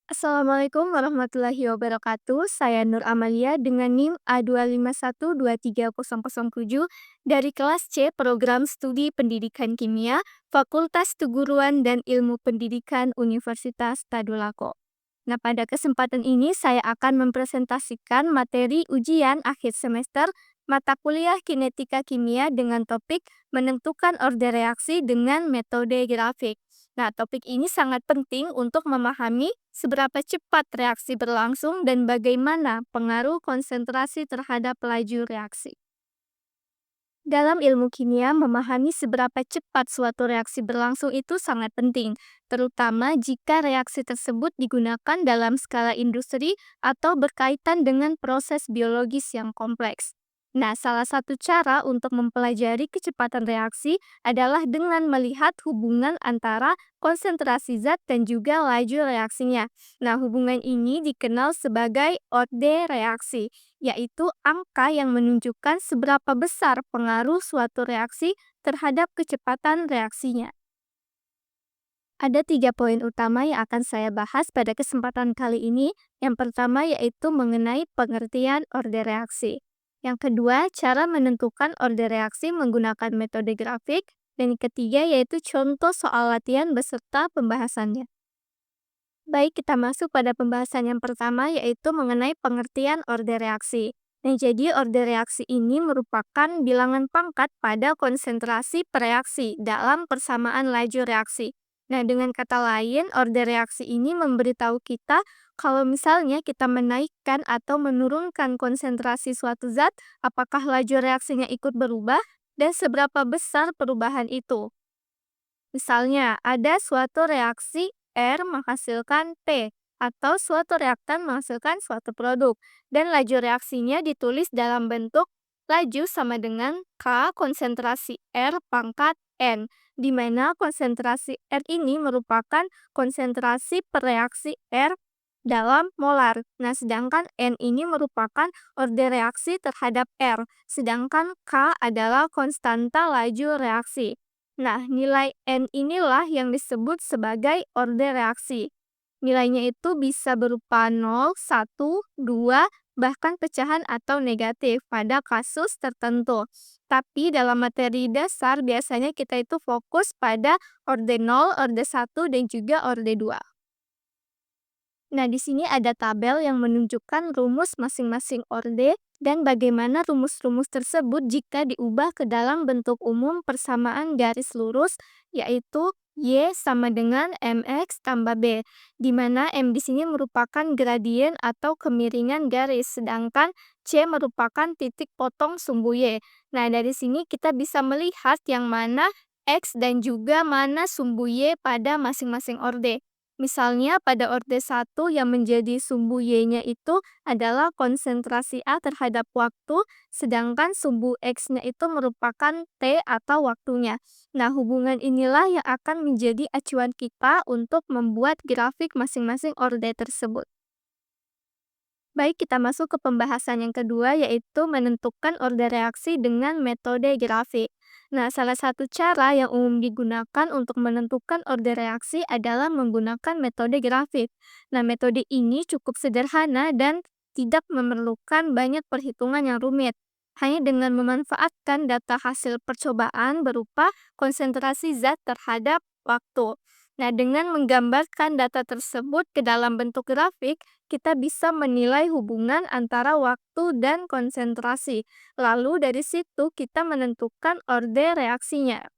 Assalamualaikum warahmatullahi wabarakatuh. Saya Nur Amalia dengan NIM A251230007 dari kelas C Program Studi Pendidikan Kimia, Fakultas Keguruan dan Ilmu Pendidikan Universitas Tadulako. Nah, pada kesempatan ini saya akan mempresentasikan materi ujian akhir semester mata kuliah kinetika kimia dengan topik menentukan order reaksi dengan metode grafik. Nah, topik ini sangat penting untuk memahami seberapa cepat reaksi berlangsung dan bagaimana pengaruh konsentrasi terhadap laju reaksi. Dalam ilmu kimia, memahami seberapa cepat suatu reaksi berlangsung itu sangat penting, terutama jika reaksi tersebut digunakan dalam skala industri atau berkaitan dengan proses biologis yang kompleks. Nah, salah satu cara untuk mempelajari kecepatan reaksi adalah dengan melihat hubungan antara konsentrasi zat dan juga laju reaksinya. Nah, hubungan ini dikenal sebagai orde reaksi, yaitu angka yang menunjukkan seberapa besar pengaruh suatu reaksi terhadap kecepatan reaksinya. Ada 3 poin utama yang akan saya bahas pada kesempatan kali ini. Yang pertama yaitu mengenai pengertian orde reaksi. Yang kedua, cara menentukan orde reaksi menggunakan metode grafik. Dan yang ketiga yaitu contoh soal latihan beserta pembahasannya. Baik, kita masuk pada pembahasan yang pertama yaitu mengenai pengertian orde reaksi. Nah, jadi orde reaksi ini merupakan bilangan pangkat pada konsentrasi per reaksi dalam persamaan laju reaksi. Nah, dengan kata lain, orde reaksi ini memberitahu kita kalau misalnya kita menaikkan atau menurunkan konsentrasi suatu zat, apakah laju reaksinya ikut berubah dan seberapa besar perubahan itu. Misalnya, ada suatu reaksi R menghasilkan P, atau suatu reaktan menghasilkan suatu produk, dan laju reaksinya ditulis dalam bentuk laju sama dengan K konsentrasi R pangkat N, di mana konsentrasi R ini merupakan konsentrasi per reaksi R dalam molar. Nah, sedangkan N ini merupakan orde reaksi terhadap R, sedangkan K adalah konstanta laju reaksi. Nah, nilai N inilah yang disebut sebagai orde reaksi. Nilainya itu bisa berupa 0, 1, 2, bahkan pecahan atau negatif pada kasus tertentu. Tapi dalam materi dasar biasanya kita itu fokus pada orde 0, orde 1, dan juga orde 2. Nah, di sini ada tabel yang menunjukkan rumus masing-masing orde dan bagaimana rumus-rumus tersebut jika diubah ke dalam bentuk umum persamaan garis lurus, yaitu Y sama dengan MX tambah B, di mana M di sini merupakan gradien atau kemiringan garis, sedangkan C merupakan titik potong sumbu Y. Nah, dari sini kita bisa melihat yang mana X dan juga mana sumbu Y pada masing-masing orde. Misalnya pada orde 1 yang menjadi sumbu Y-nya itu adalah konsentrasi A terhadap waktu, sedangkan sumbu X-nya itu merupakan T atau waktunya. Nah, hubungan inilah yang akan menjadi acuan kita untuk membuat grafik masing-masing orde tersebut. Baik, kita masuk ke pembahasan yang kedua, yaitu menentukan orde reaksi dengan metode grafik. Nah, salah satu cara yang umum digunakan untuk menentukan orde reaksi adalah menggunakan metode grafik. Nah, metode ini cukup sederhana dan tidak memerlukan banyak perhitungan yang rumit. Hanya dengan memanfaatkan data hasil percobaan berupa konsentrasi zat terhadap waktu. Nah, dengan menggambarkan data tersebut ke dalam bentuk grafik, kita bisa menilai hubungan antara waktu dan konsentrasi. Lalu dari situ kita menentukan orde reaksinya.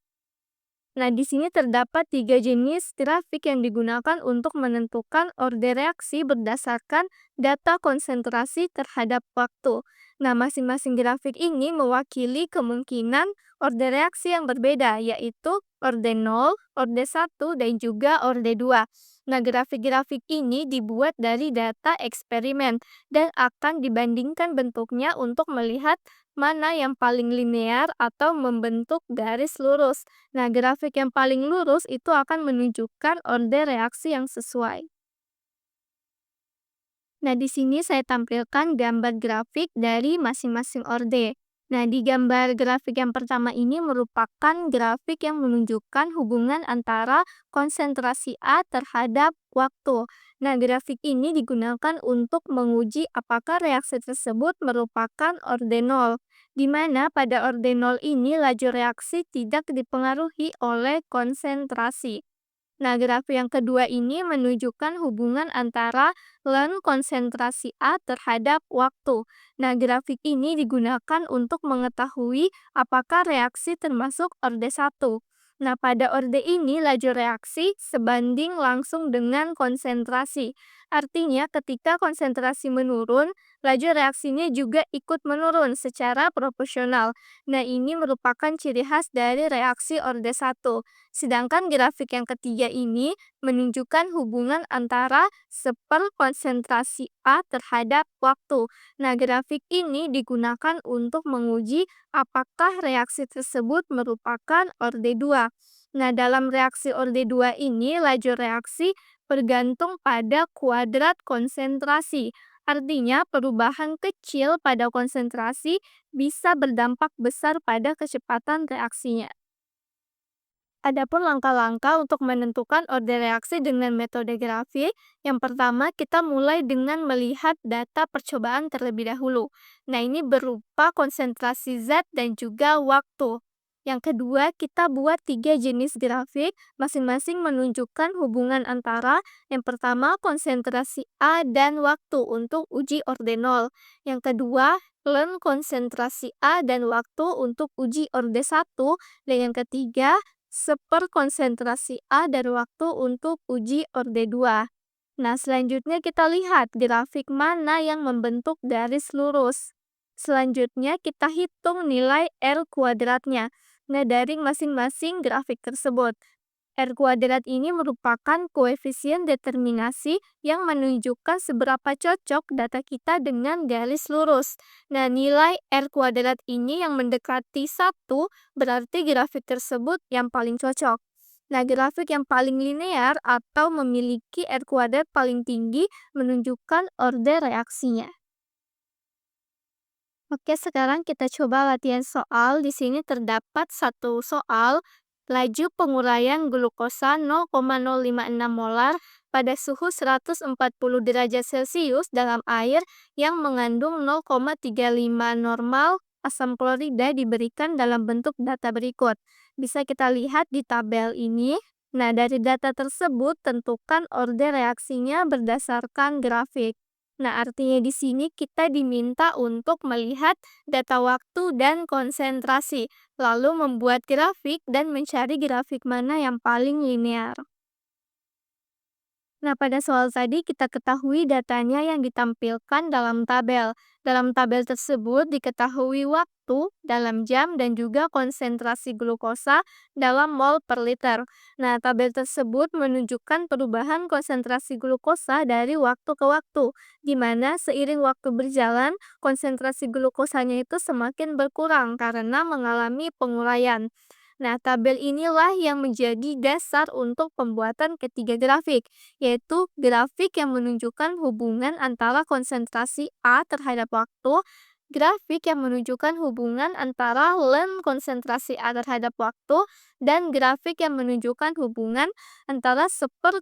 Nah, di sini terdapat 3 jenis grafik yang digunakan untuk menentukan orde reaksi berdasarkan data konsentrasi terhadap waktu. Nah, masing-masing grafik ini mewakili kemungkinan orde reaksi yang berbeda, yaitu orde 0, orde 1, dan juga orde 2. Nah, grafik-grafik ini dibuat dari data eksperimen dan akan dibandingkan bentuknya untuk melihat mana yang paling linear atau membentuk garis lurus. Nah, grafik yang paling lurus itu akan menunjukkan orde reaksi yang sesuai. Nah, di sini saya tampilkan gambar grafik dari masing-masing orde. Nah, di gambar grafik yang pertama ini merupakan grafik yang menunjukkan hubungan antara konsentrasi A terhadap waktu. Nah, grafik ini digunakan untuk menguji apakah reaksi tersebut merupakan ordenol, di mana pada ordenol ini laju reaksi tidak dipengaruhi oleh konsentrasi. Nah, grafik yang kedua ini menunjukkan hubungan antara length konsentrasi A terhadap waktu. Nah, grafik ini digunakan untuk mengetahui apakah reaksi termasuk orde satu. Nah, pada orde ini laju reaksi sebanding langsung dengan konsentrasi. Artinya, ketika konsentrasi menurun, laju reaksinya juga ikut menurun secara proporsional. Nah, ini merupakan ciri khas dari reaksi orde satu. Sedangkan grafik yang ketiga ini menunjukkan hubungan antara konsentrasi A terhadap waktu. Nah, grafik ini digunakan untuk menguji apakah reaksi tersebut merupakan orde 2. Nah, dalam reaksi orde 2 ini, laju reaksi bergantung pada kuadrat konsentrasi. Artinya, perubahan kecil pada konsentrasi bisa berdampak besar pada kecepatan reaksinya. Adapun langkah-langkah untuk menentukan orde reaksi dengan metode grafik, yang pertama kita mulai dengan melihat data percobaan terlebih dahulu. Nah, ini berupa konsentrasi zat dan juga waktu. Yang kedua, kita buat 3 jenis grafik, masing-masing menunjukkan hubungan antara yang pertama konsentrasi A dan waktu untuk uji ordenol. Yang kedua, length konsentrasi A dan waktu untuk uji orde satu. Dan yang ketiga, konsentrasi A dan waktu untuk uji orde 2. Nah, selanjutnya kita lihat grafik mana yang membentuk garis lurus. Selanjutnya kita hitung nilai R kuadratnya. Nah, dari masing-masing grafik tersebut. R kuadrat ini merupakan koefisien determinasi yang menunjukkan seberapa cocok data kita dengan garis lurus. Nah, nilai R kuadrat ini yang mendekati 1 berarti grafik tersebut yang paling cocok. Nah, grafik yang paling linear atau memiliki R kuadrat paling tinggi menunjukkan orde reaksinya. Oke, sekarang kita coba latihan soal. Di sini terdapat satu soal, laju penguraian glukosa 0,056 molar pada suhu 140 derajat Celcius dalam air yang mengandung 0,35 normal asam klorida diberikan dalam bentuk data berikut. Bisa kita lihat di tabel ini. Nah, dari data tersebut tentukan orde reaksinya berdasarkan grafik. Nah, artinya di sini kita diminta untuk melihat data waktu dan konsentrasi, lalu membuat grafik dan mencari grafik mana yang paling linear. Nah, pada soal tadi kita ketahui datanya yang ditampilkan dalam tabel. Dalam tabel tersebut diketahui waktu dalam jam dan juga konsentrasi glukosa dalam mol per liter. Nah, tabel tersebut menunjukkan perubahan konsentrasi glukosa dari waktu ke waktu, di mana seiring waktu berjalan, konsentrasi glukosanya itu semakin berkurang karena mengalami penguraian. Nah, tabel inilah yang menjadi dasar untuk pembuatan ketiga grafik, yaitu grafik yang menunjukkan hubungan antara konsentrasi A terhadap waktu, grafik yang menunjukkan hubungan antara length konsentrasi A terhadap waktu, dan grafik yang menunjukkan hubungan antara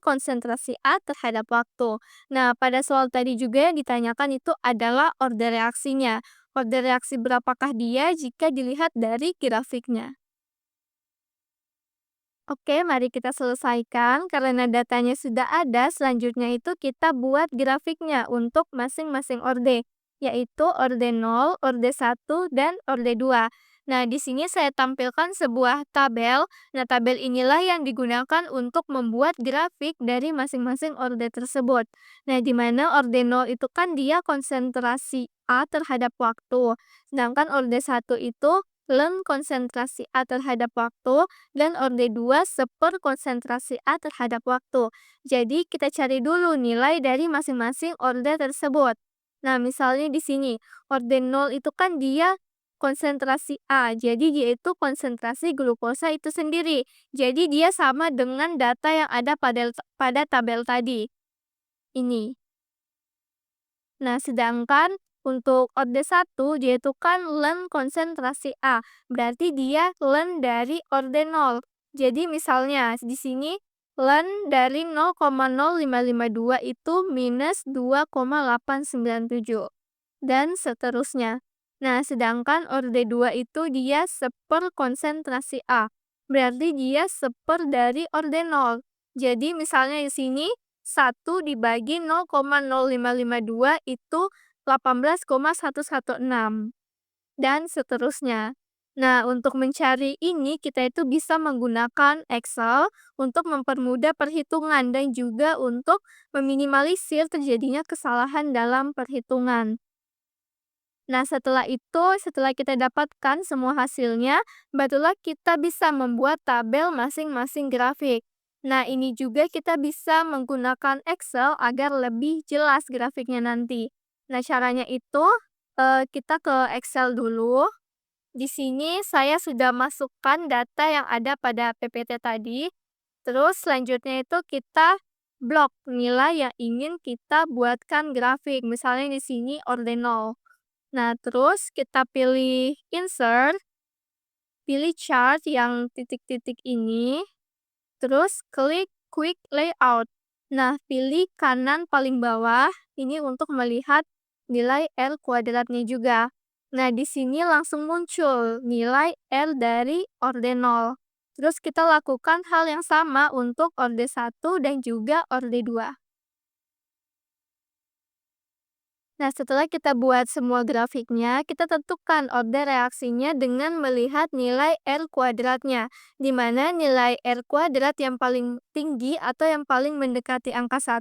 konsentrasi A terhadap waktu. Nah, pada soal tadi juga yang ditanyakan itu adalah orde reaksinya. Orde reaksi berapakah dia jika dilihat dari grafiknya? Oke, mari kita selesaikan. Karena datanya sudah ada, selanjutnya itu kita buat grafiknya untuk masing-masing orde, yaitu orde 0, orde satu, dan orde 2. Nah, di sini saya tampilkan sebuah tabel. Nah, tabel inilah yang digunakan untuk membuat grafik dari masing-masing orde tersebut. Nah, di mana orde 0 itu kan dia konsentrasi A terhadap waktu. Sedangkan orde satu itu length konsentrasi A terhadap waktu, dan orde 2 konsentrasi A terhadap waktu. Jadi kita cari dulu nilai dari masing-masing orde tersebut. Nah, misalnya di sini, orde 0 itu kan dia konsentrasi A, jadi dia itu konsentrasi glukosa itu sendiri. Jadi dia sama dengan data yang ada pada tabel tadi. Ini. Nah, sedangkan Untuk orde 1, dia itu kan len konsentrasi A. Berarti dia len dari orde 0. Jadi misalnya di sini len dari 0,0552 itu minus 2,897. Dan seterusnya. Nah, sedangkan orde 2 itu dia seper konsentrasi A. Berarti dia seper dari orde 0. Jadi misalnya di sini 1 dibagi 0,0552 itu 18,116 dan seterusnya. Nah, untuk mencari ini kita itu bisa menggunakan Excel untuk mempermudah perhitungan dan juga untuk meminimalisir terjadinya kesalahan dalam perhitungan. Nah, setelah kita dapatkan semua hasilnya, barulah kita bisa membuat tabel masing-masing grafik. Nah, ini juga kita bisa menggunakan Excel agar lebih jelas grafiknya nanti. Nah, caranya itu kita ke Excel dulu. Di sini saya sudah masukkan data yang ada pada PPT tadi. Terus selanjutnya itu kita blok nilai yang ingin kita buatkan grafik. Misalnya di sini ordinal. Nah, terus kita pilih insert, pilih chart yang titik-titik ini, terus klik quick layout. Nah, pilih kanan paling bawah, ini untuk melihat nilai R kuadratnya juga. Nah, di sini langsung muncul nilai R dari orde 0. Terus kita lakukan hal yang sama untuk orde 1 dan juga orde 2. Nah, setelah kita buat semua grafiknya, kita tentukan order reaksinya dengan melihat nilai R kuadratnya, di mana nilai R kuadrat yang paling tinggi atau yang paling mendekati angka 1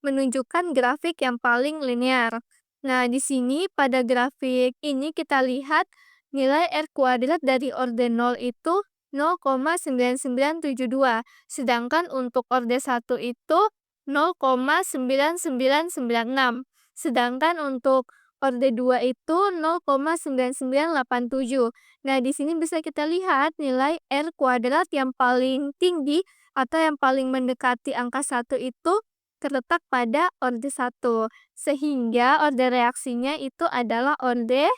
menunjukkan grafik yang paling linear. Nah, di sini pada grafik ini kita lihat nilai R kuadrat dari orde 0 itu 0,9972, sedangkan untuk orde 1 itu 0,9996. Sedangkan untuk orde 2 itu 0,9987. Nah, di sini bisa kita lihat nilai R kuadrat yang paling tinggi atau yang paling mendekati angka 1 itu terletak pada orde 1. Sehingga orde reaksinya itu adalah orde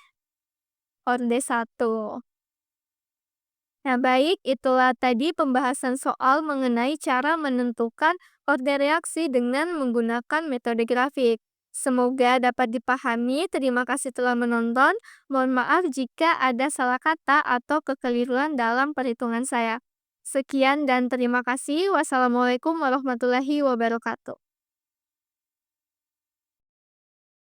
1. Nah, baik, itulah tadi pembahasan soal mengenai cara menentukan orde reaksi dengan menggunakan metode grafik. Semoga dapat dipahami. Terima kasih telah menonton. Mohon maaf jika ada salah kata atau kekeliruan dalam perhitungan saya. Sekian dan terima kasih. Wassalamualaikum warahmatullahi wabarakatuh.